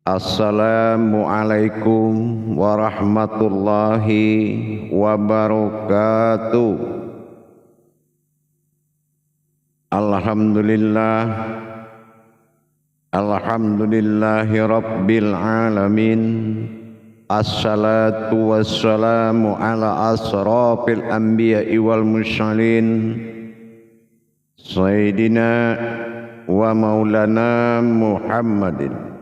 Assalamualaikum warahmatullahi wabarakatuh. Alhamdulillahi rabbil alamin. Assalatu wassalamu ala asrafil anbiya'i wal mursalin Sayyidina wa maulana Muhammadin.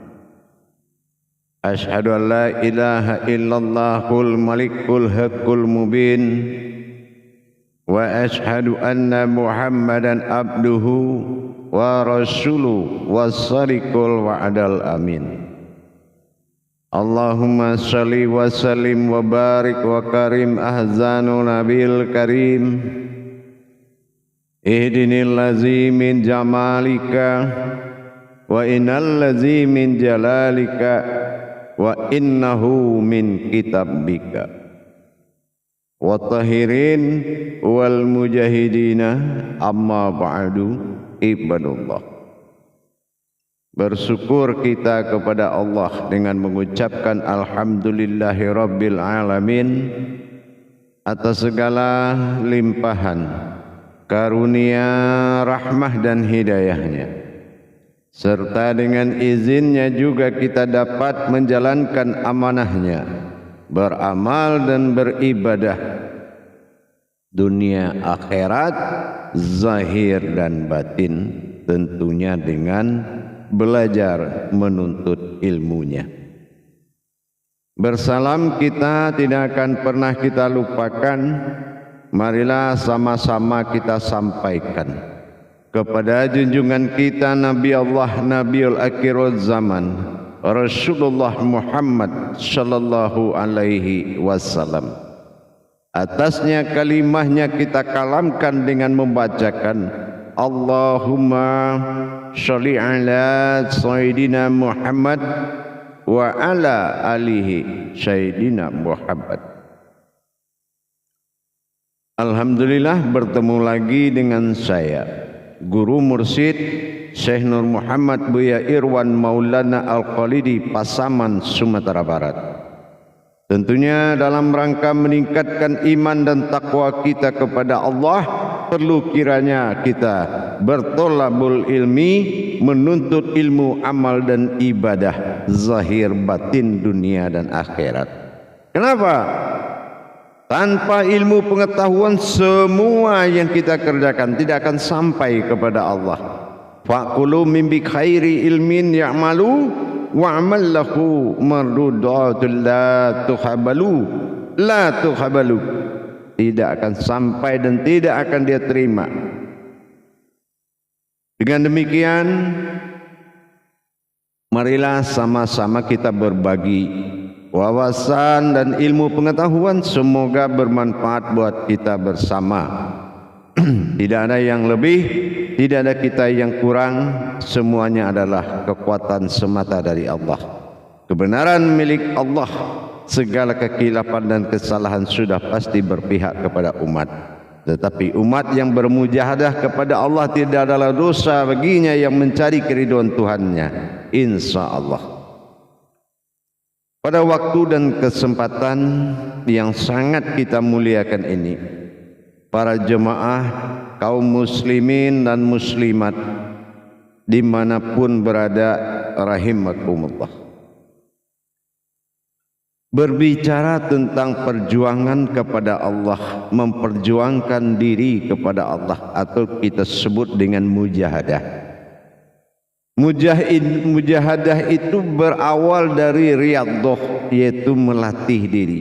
Ashhadu an la ilaha illallahul malikul haqqul mubin wa ashhadu anna Muhammadan abduhu wa rasuluhu was-sadiqul wa'dal amin. Allahumma salli wa sallim wa barik wa karim ahzanu nabil karim. Ihdinil lazi min jamalika wa innal lazi min jalalika wa innahu min kitabika wa tahirin wal mujahidina amma ba'du ibadullah. Bersyukur kita kepada Allah dengan mengucapkan alhamdulillahi rabbil alamin atas segala limpahan karunia, rahmah dan hidayahnya, serta dengan izinnya juga kita dapat menjalankan amanahnya, beramal dan beribadah dunia akhirat, zahir dan batin, tentunya dengan belajar menuntut ilmunya. Bersalam kita tidak akan pernah kita lupakan. Marilah sama-sama kita sampaikan kepada junjungan kita Nabi Allah Nabiul Akhirul Zaman Rasulullah Muhammad sallallahu alaihi wasallam. Atasnya kalimahnya kita kalamkan dengan membacakan Allahumma sholli ala Sayyidina Muhammad wa ala alihi Sayyidina Muhammad. Alhamdulillah bertemu lagi dengan saya, Guru Mursyid Syekh Nur Muhammad Buya Irwan Maulana Al-Khalidi, Pasaman, Sumatera Barat. Tentunya dalam rangka meningkatkan iman dan takwa kita kepada Allah, perlu kiranya kita bertolabul ilmi, menuntut ilmu, amal dan ibadah zahir batin dunia dan akhirat. Kenapa? Tanpa ilmu pengetahuan semua yang kita kerjakan tidak akan sampai kepada Allah. Faqulu min bi khairi ilmin ya'malu wa'mal lahu mardudatul la tuhabalu. Tidak akan sampai dan tidak akan dia terima. Dengan demikian, marilah sama-sama kita berbagi wawasan dan ilmu pengetahuan, semoga bermanfaat buat kita bersama. Tidak ada yang lebih, tidak ada kita yang kurang, semuanya adalah kekuatan semata dari Allah. Kebenaran milik Allah, segala kekilapan dan kesalahan sudah pasti berpihak kepada umat. Tetapi umat yang bermujahadah kepada Allah tidak adalah dosa baginya yang mencari keridhaan Tuhannya, insya Allah. Pada waktu dan kesempatan yang sangat kita muliakan ini, para jemaah kaum muslimin dan muslimat dimanapun berada, rahimakumullah, berbicara tentang perjuangan kepada Allah, memperjuangkan diri kepada Allah, atau kita sebut dengan mujahadah. Mujahadah itu berawal dari riyadhah, yaitu melatih diri,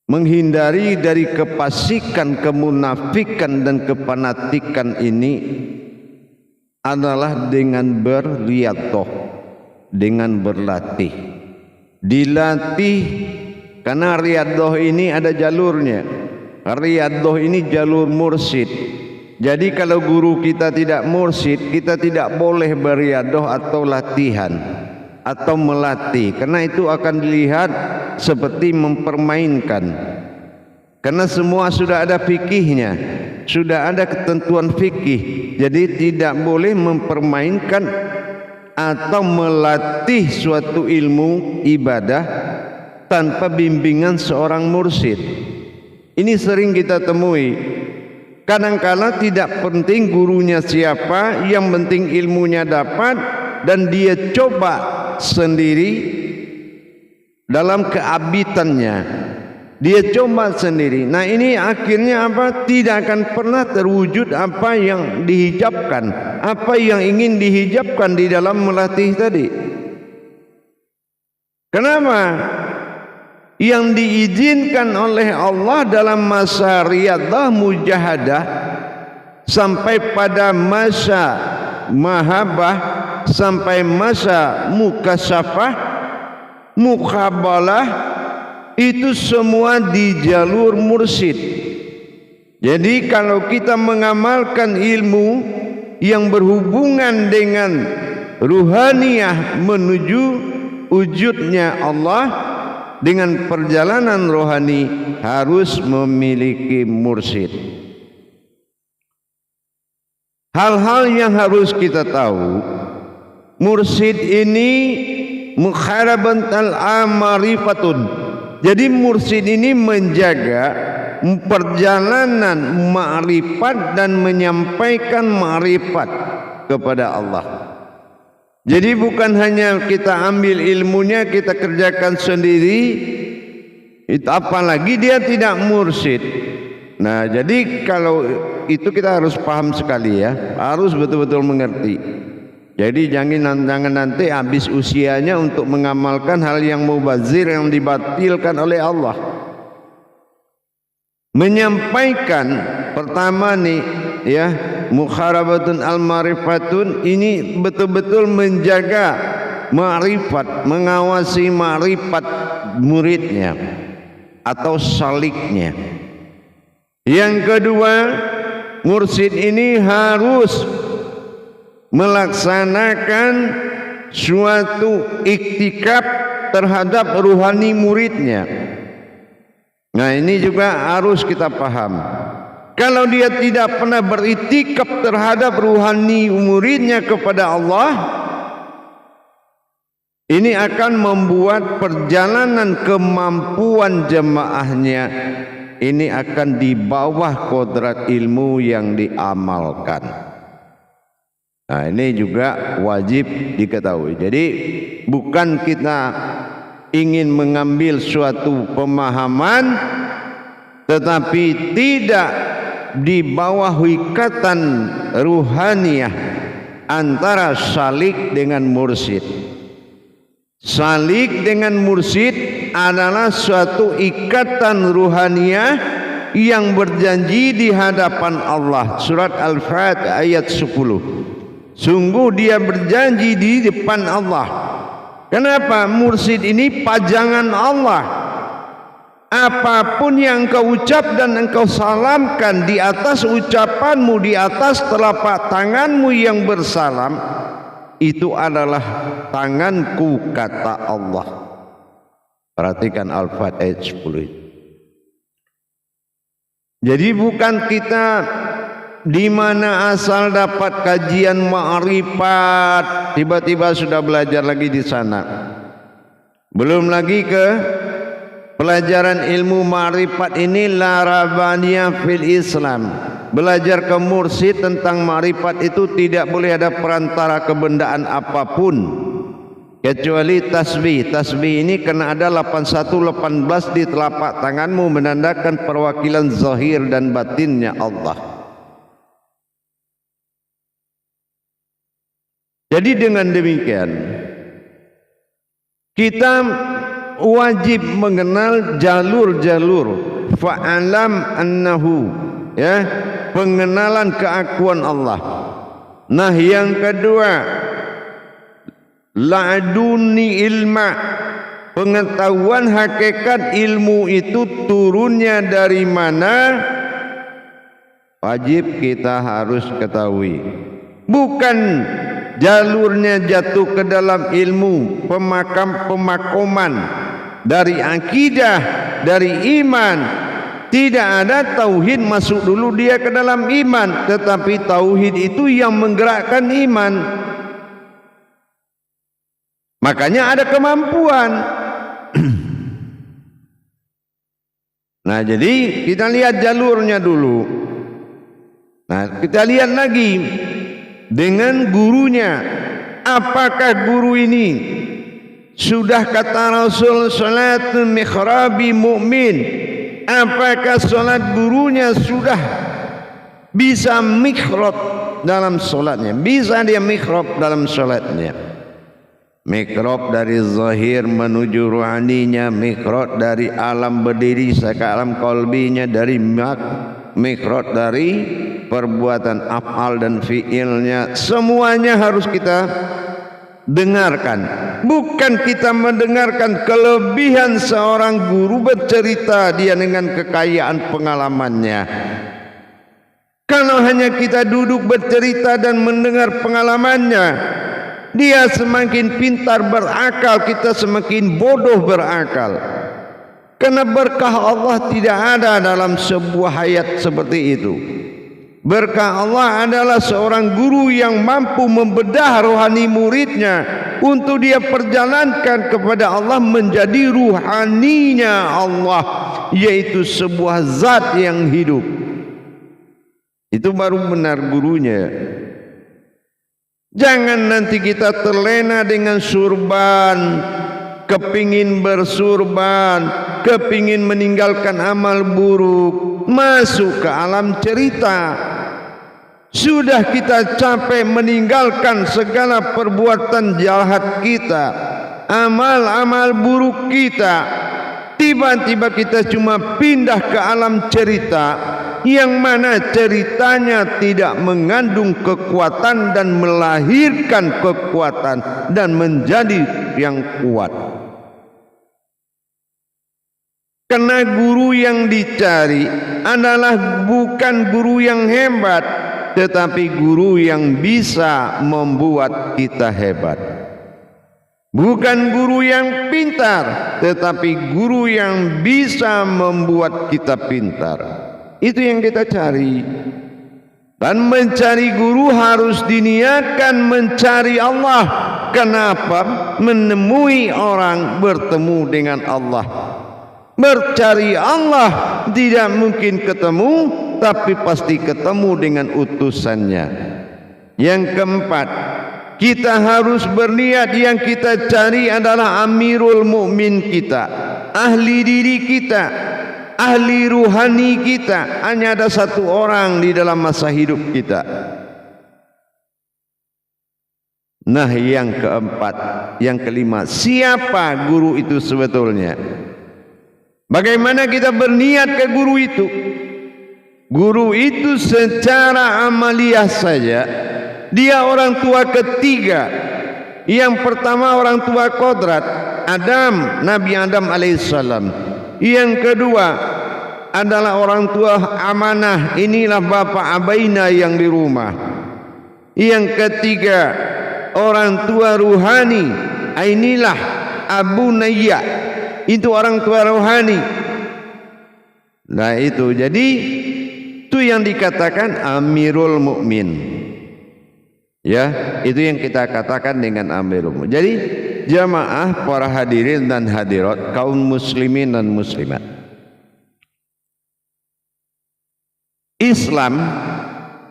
menghindari dari kefasikan, kemunafikan dan kefanatikan. Ini adalah dengan berriyadhah, dengan berlatih, dilatih. Karena riyadhah ini ada jalurnya. Riyadhah ini jalur mursyid. Jadi kalau guru kita tidak mursyid, kita tidak boleh berriyadhah atau latihan atau melatih, karena itu akan dilihat seperti mempermainkan. Karena semua sudah ada fikihnya, sudah ada ketentuan fikih. Jadi tidak boleh mempermainkan atau melatih suatu ilmu ibadah tanpa bimbingan seorang mursyid. Ini sering kita temui. Kadang-kala tidak penting gurunya siapa, yang penting ilmunya dapat dan dia coba sendiri dalam keabitannya. Dia coba sendiri. Nah, ini akhirnya apa? Tidak akan pernah terwujud apa yang dihijabkan, apa yang ingin dihijabkan di dalam melatih tadi. Kenapa? Yang diizinkan oleh Allah dalam masa riyadah mujahadah sampai pada masa mahabbah, sampai masa mukasyafah, mukabalah, itu semua di jalur mursyid. Jadi kalau kita mengamalkan ilmu yang berhubungan dengan ruhaniyah menuju wujudnya Allah dengan perjalanan rohani, harus memiliki mursyid. Hal-hal yang harus kita tahu, mursyid ini mukharabatal amarifatun. Jadi mursyid ini menjaga perjalanan ma'rifat dan menyampaikan ma'rifat kepada Allah. Jadi bukan hanya kita ambil ilmunya kita kerjakan sendiri, itu apalagi dia tidak mursyid. Nah, jadi kalau itu kita harus paham sekali ya, harus betul-betul mengerti. Jadi jangan nanti habis usianya untuk mengamalkan hal yang mubazir, yang dibatilkan oleh Allah. Menyampaikan pertama nih ya, mukharabatun al-marifatun, ini betul-betul menjaga ma'rifat, mengawasi ma'rifat muridnya atau saliknya. Yang kedua, mursyid ini harus melaksanakan suatu iktikaf terhadap ruhani muridnya. Nah, ini juga harus kita paham. Kalau dia tidak pernah beriktikaf terhadap ruhani muridnya kepada Allah, ini akan membuat perjalanan kemampuan jemaahnya ini akan di bawah kodrat ilmu yang diamalkan. Nah, ini juga wajib diketahui. Jadi bukan kita ingin mengambil suatu pemahaman tetapi tidak di bawah ikatan ruhaniyah antara salik dengan mursyid. Salik dengan mursyid adalah suatu ikatan ruhaniyah yang berjanji di hadapan Allah. Surat Al-Fat ayat 10. Sungguh dia berjanji di depan Allah. Kenapa? Mursyid ini pajangan Allah. Apapun yang engkau ucap dan engkau salamkan di atas ucapanmu, di atas telapak tanganmu yang bersalam, itu adalah tanganku, kata Allah. Perhatikan Al-Fat ayat 10. Jadi bukan kita di mana asal dapat kajian ma'rifat tiba-tiba sudah belajar lagi di sana. Belum lagi ke pelajaran ilmu ma'rifat ini larabaniyah fil Islam. Belajar ke mursyid tentang ma'rifat itu tidak boleh ada perantara kebendaan apapun kecuali tasbih. Tasbih ini kena ada 8118 di telapak tanganmu menandakan perwakilan zahir dan batinnya Allah. Jadi dengan demikian kita wajib mengenal jalur-jalur fa'alam annahu, ya, pengenalan keakuan Allah. Nah, yang kedua, la'duni ilma, pengetahuan hakikat ilmu itu turunnya dari mana, wajib kita harus ketahui. Bukan jalurnya jatuh ke dalam ilmu pemakoman dari akidah, dari iman. Tidak ada tauhid masuk dulu dia ke dalam iman, tetapi tauhid itu yang menggerakkan iman. Makanya ada kemampuan. Nah, jadi kita lihat jalurnya dulu. Nah, kita lihat lagi dengan gurunya. Apakah guru ini sudah kata Rasul salatul mikhrabi mu'min? Apakah salat gurunya sudah bisa mikhrab dalam salatnya? Bisa dia mikhrab dalam salatnya? Mikhrab dari zahir menuju ruhaninya, mikhrab dari alam berdiri ke alam qalbinya, dari mikhrab dari perbuatan af'al dan fi'ilnya. Semuanya harus kita dengarkan. Bukan kita mendengarkan kelebihan seorang guru bercerita dia dengan kekayaan pengalamannya. Kalau hanya kita duduk bercerita dan mendengar pengalamannya, dia semakin pintar berakal, kita semakin bodoh berakal. Karena berkah Allah tidak ada dalam sebuah hayat seperti itu. Berkah Allah adalah seorang guru yang mampu membedah rohani muridnya untuk dia perjalankan kepada Allah menjadi ruhaninya Allah, yaitu sebuah zat yang hidup. Itu baru benar gurunya. Jangan nanti kita terlena dengan surban, kepingin bersurban, kepingin meninggalkan amal buruk, masuk ke alam cerita. Sudah kita capek meninggalkan segala perbuatan jahat kita, amal-amal buruk kita. Tiba-tiba kita cuma pindah ke alam cerita, yang mana ceritanya tidak mengandung kekuatan dan melahirkan kekuatan dan menjadi yang kuat. Karena guru yang dicari adalah bukan guru yang hebat, tetapi guru yang bisa membuat kita hebat. Bukan guru yang pintar, tetapi guru yang bisa membuat kita pintar. Itu yang kita cari. Dan mencari guru harus diniatkan mencari Allah. Kenapa? Menemui orang bertemu dengan Allah. Mencari Allah tidak mungkin ketemu, tapi pasti ketemu dengan utusannya. Yang keempat, kita harus berniat yang kita cari adalah Amirul Mukmin kita, ahli diri kita, ahli ruhani kita. Hanya ada satu orang di dalam masa hidup kita. Nah, yang keempat, yang kelima, siapa guru itu sebetulnya? Bagaimana kita berniat ke guru itu? Guru itu secara amaliyah saja, dia orang tua ketiga. Yang pertama orang tua kodrat, Adam, Nabi Adam alaihissalam. Yang kedua adalah orang tua amanah, inilah bapak Abaina yang di rumah. Yang ketiga orang tua ruhani, inilah Abu Nayya, itu orang tua rohani. Nah itu, jadi itu yang dikatakan Amirul Mukmin. Ya, itu yang kita katakan dengan Amirul Mukmin. Jadi jamaah para hadirin dan hadirat, kaum muslimin dan muslimat, Islam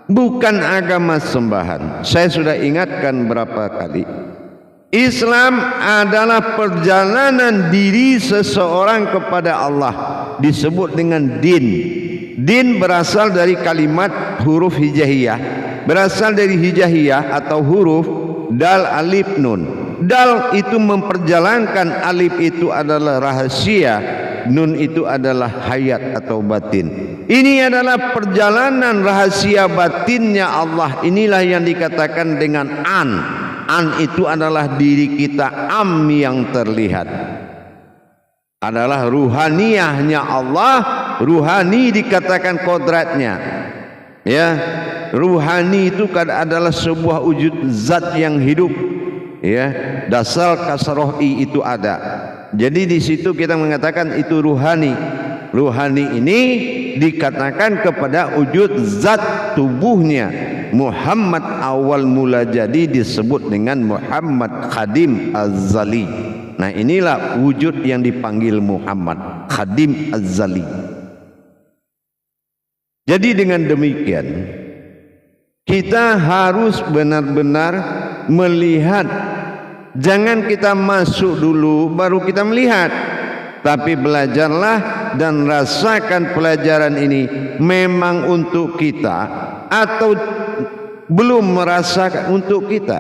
bukan agama sembahan. Saya sudah ingatkan berapa kali, Islam adalah perjalanan diri seseorang kepada Allah, disebut dengan din. Din berasal dari kalimat huruf hijaiyah, berasal dari hijaiyah atau huruf dal, alif, nun. Dal itu memperjalankan, alif itu adalah rahasia, nun itu adalah hayat atau batin. Ini adalah perjalanan rahasia batinnya Allah. Inilah yang dikatakan dengan an. An itu adalah diri kita, am yang terlihat adalah ruhaniyahnya Allah. Ruhani dikatakan kodratnya. Ya, ruhani itu kan adalah sebuah wujud zat yang hidup. Ya, dasar kasrohi itu ada. Jadi di situ kita mengatakan itu ruhani. Ruhani ini dikatakan kepada wujud zat tubuhnya. Muhammad awal mula jadi disebut dengan Muhammad Khadim Az-Zali. Nah, inilah wujud yang dipanggil Muhammad Khadim Az-Zali. Jadi dengan demikian kita harus benar-benar melihat, jangan kita masuk dulu baru kita melihat, tapi belajarlah dan rasakan pelajaran ini memang untuk kita atau belum merasakan untuk kita.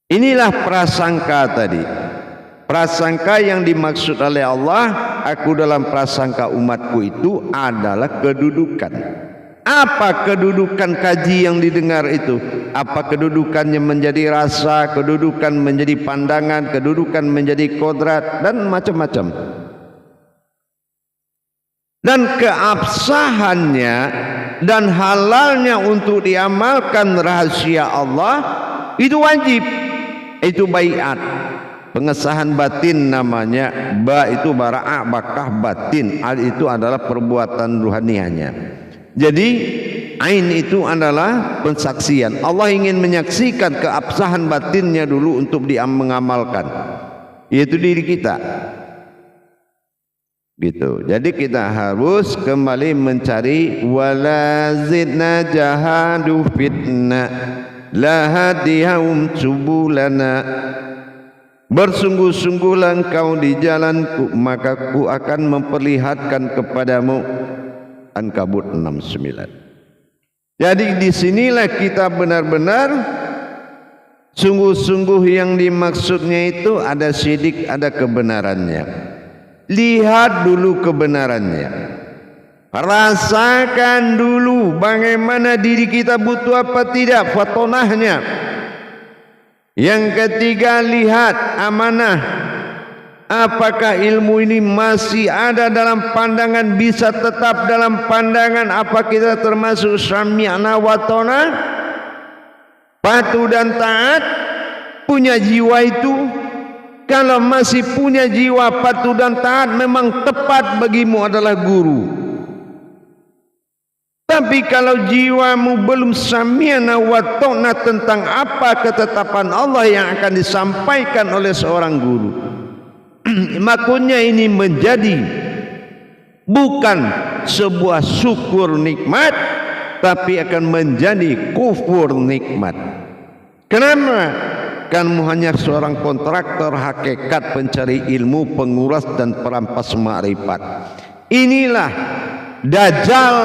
Inilah prasangka tadi. Prasangka yang dimaksud oleh Allah, aku dalam prasangka umatku itu adalah kedudukan. Apa kedudukan kaji yang didengar itu? Apa kedudukannya menjadi rasa, kedudukan menjadi pandangan, kedudukan menjadi kodrat, dan macam-macam. Dan keabsahannya dan halalnya untuk diamalkan rahasia Allah itu wajib. Itu baiat, pengesahan batin namanya. Ba itu bara'ah, bakah batin. Al itu adalah perbuatan ruhanianya. Jadi ain itu adalah pensaksian. Allah ingin menyaksikan keabsahan batinnya dulu untuk mengamalkan, yaitu diri kita. Gitu. Jadi kita harus kembali mencari wala zidna jahadu fitna lahadihum subulana. Bersungguh-sungguhlah engkau di jalanku, maka ku akan memperlihatkan kepadamu. Ankabut 69. Jadi disinilah kita benar-benar sungguh-sungguh yang dimaksudnya itu ada sidik, ada kebenarannya. Lihat dulu kebenarannya, rasakan dulu bagaimana diri kita butuh apa tidak, fatonahnya. Yang ketiga, lihat amanah. Apakah ilmu ini masih ada dalam pandangan, bisa tetap dalam pandangan? Apa kita termasuk sami'na wa ta'na, patuh dan taat, punya jiwa itu? Kalau masih punya jiwa patuh dan taat, memang tepat bagimu adalah guru. Tapi kalau jiwamu belum sami'na wa ta'na tentang apa ketetapan Allah yang akan disampaikan oleh seorang guru, makanya ini menjadi bukan sebuah syukur nikmat, tapi akan menjadi kufur nikmat. Kenapa? Kamu hanya seorang kontraktor hakikat, pencari ilmu, penguras dan perampas makrifat. Inilah dajjal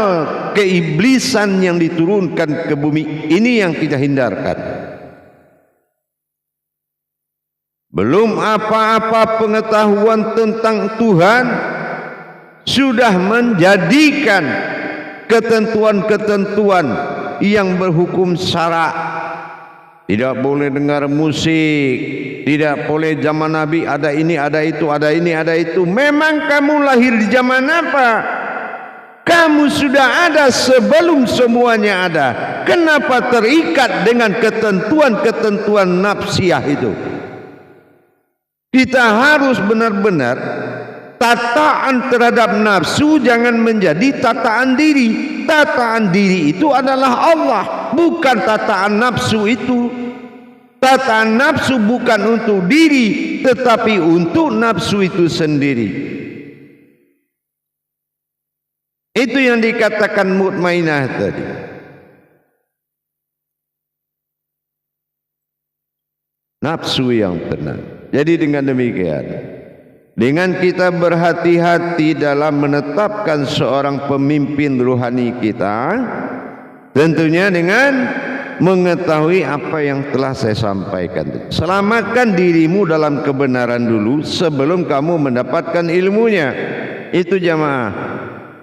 keiblisan yang diturunkan ke bumi ini yang kita hindarkan. Belum apa-apa pengetahuan tentang Tuhan, sudah menjadikan ketentuan-ketentuan yang berhukum syara. Tidak boleh dengar musik, tidak boleh zaman Nabi ada ini, ada itu, ada ini, ada itu. Memang kamu lahir di zaman apa? Kamu sudah ada sebelum semuanya ada. Kenapa terikat dengan ketentuan-ketentuan nafsiyah itu? Kita harus benar-benar tataan terhadap nafsu jangan menjadi tataan diri. Tataan diri itu adalah Allah, bukan tataan nafsu itu. Tataan nafsu bukan untuk diri, tetapi untuk nafsu itu sendiri. Itu yang dikatakan mutmainah tadi. Nafsu yang tenang. Jadi dengan demikian, dengan kita berhati-hati dalam menetapkan seorang pemimpin ruhani kita, tentunya dengan mengetahui apa yang telah saya sampaikan. Selamatkan dirimu dalam kebenaran dulu sebelum kamu mendapatkan ilmunya. Itu jamaah,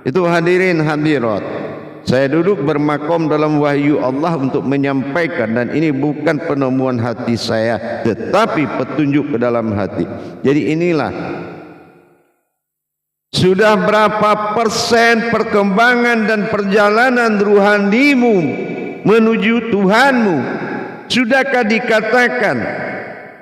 itu hadirin hadirat. Saya duduk bermakom dalam wahyu Allah untuk menyampaikan, dan ini bukan penemuan hati saya, tetapi petunjuk ke dalam hati. Jadi inilah sudah berapa persen perkembangan dan perjalanan ruhanimu menuju Tuhanmu. Sudahkah dikatakan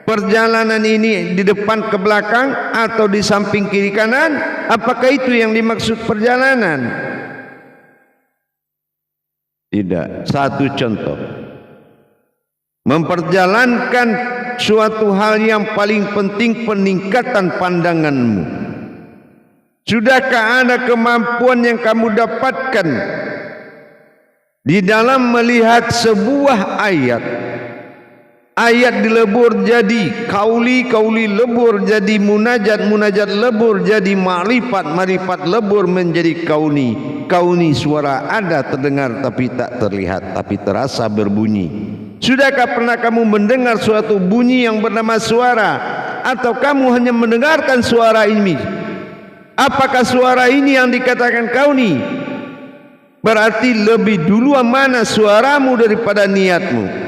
perjalanan ini di depan ke belakang atau di samping kiri kanan? Apakah itu yang dimaksud perjalanan? Tidak. Satu contoh. Memperjalankan suatu hal yang paling penting, peningkatan pandanganmu. Sudahkah ada kemampuan yang kamu dapatkan di dalam melihat sebuah ayat? Ayat dilebur jadi kauli, kauli lebur jadi munajat, munajat lebur jadi ma'rifat, ma'rifat lebur menjadi kauni, kauni suara ada terdengar tapi tak terlihat, tapi terasa berbunyi. Sudahkah pernah kamu mendengar suatu bunyi yang bernama suara? Atau kamu hanya mendengarkan suara ini? Apakah suara ini yang dikatakan kauni? Berarti lebih duluan mana suaramu daripada niatmu?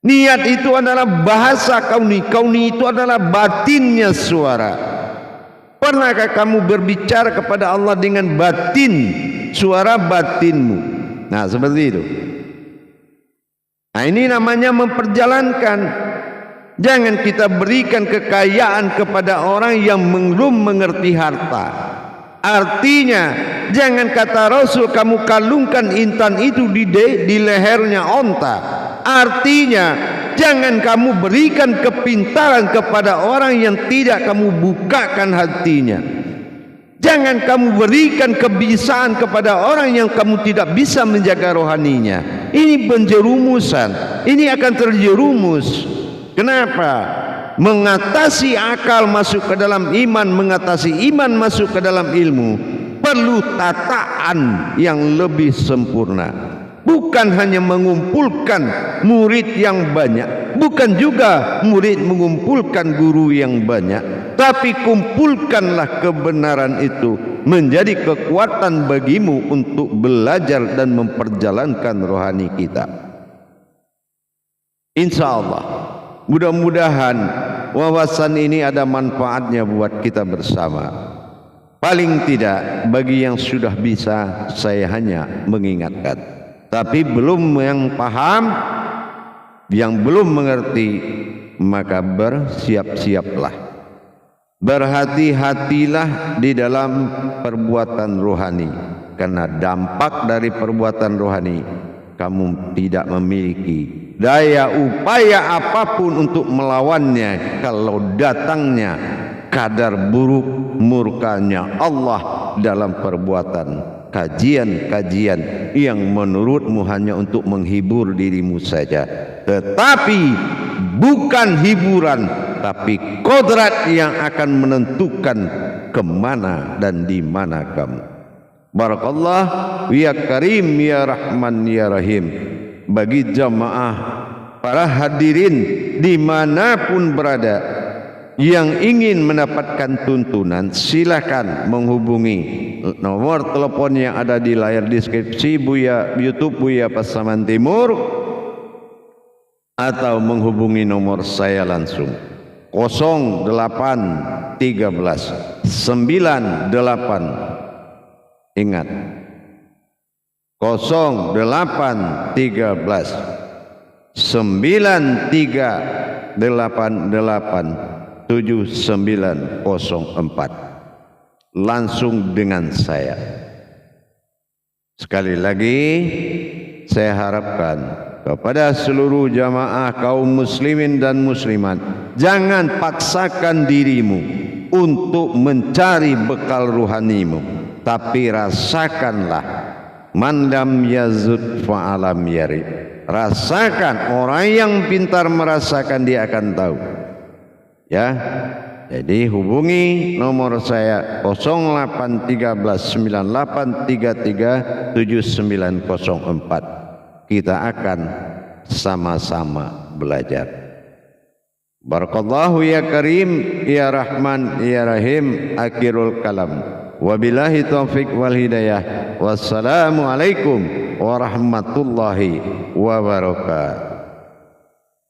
Niat itu adalah bahasa kauni. Kauni itu adalah batinnya suara. Pernahkah kamu berbicara kepada Allah dengan batin, suara batinmu? Nah, seperti itu. Nah, ini namanya memperjalankan. Jangan kita berikan kekayaan kepada orang yang belum mengerti harta. Artinya, jangan kata Rasul kamu kalungkan intan itu di lehernya onta. Artinya, jangan kamu berikan kepintaran kepada orang yang tidak kamu bukakan hatinya. Jangan kamu berikan kebisaan kepada orang yang kamu tidak bisa menjaga rohaninya. Ini penjerumusan. Ini akan terjerumus. Kenapa? Mengatasi akal masuk ke dalam iman, mengatasi iman masuk ke dalam ilmu, perlu tataan yang lebih sempurna. Bukan hanya mengumpulkan murid yang banyak, bukan juga murid mengumpulkan guru yang banyak, tapi kumpulkanlah kebenaran itu menjadi kekuatan bagimu untuk belajar dan memperjalankan rohani kita. Insya Allah, mudah-mudahan wawasan ini ada manfaatnya buat kita bersama. Paling tidak bagi yang sudah bisa, saya hanya mengingatkan. Tapi belum yang paham, yang belum mengerti, maka bersiap-siaplah. Berhati-hatilah di dalam perbuatan rohani. Karena dampak dari perbuatan rohani, kamu tidak memiliki daya upaya apapun untuk melawannya. Kalau datangnya kadar buruk murkanya Allah dalam perbuatan kajian-kajian yang menurutmu hanya untuk menghibur dirimu saja, tetapi bukan hiburan, tapi kodrat yang akan menentukan kemana dan di mana kamu. Barakallah ya Karim ya Rahman ya Rahim. Bagi jamaah para hadirin dimanapun berada yang ingin mendapatkan tuntunan, silakan menghubungi nomor telepon yang ada di layar deskripsi Buya YouTube Buya Pasaman Timur, atau menghubungi nomor saya langsung 0813 98, ingat 0813 9388 7904. Langsung dengan saya. Sekali lagi saya harapkan kepada seluruh jamaah kaum muslimin dan muslimat, jangan paksakan dirimu untuk mencari bekal ruhanimu, tapi rasakanlah. Man lam yazud fa'alam yari. Rasakan. Orang yang pintar merasakan, dia akan tahu. Ya, jadi hubungi nomor saya 081398337904. Kita akan sama-sama belajar. Barakallahu ya Karim ya Rahman ya Rahim. Akhirul kalam. Wabillahi taufiq wal hidayah. Wassalamualaikum warahmatullahi wabarakatuh.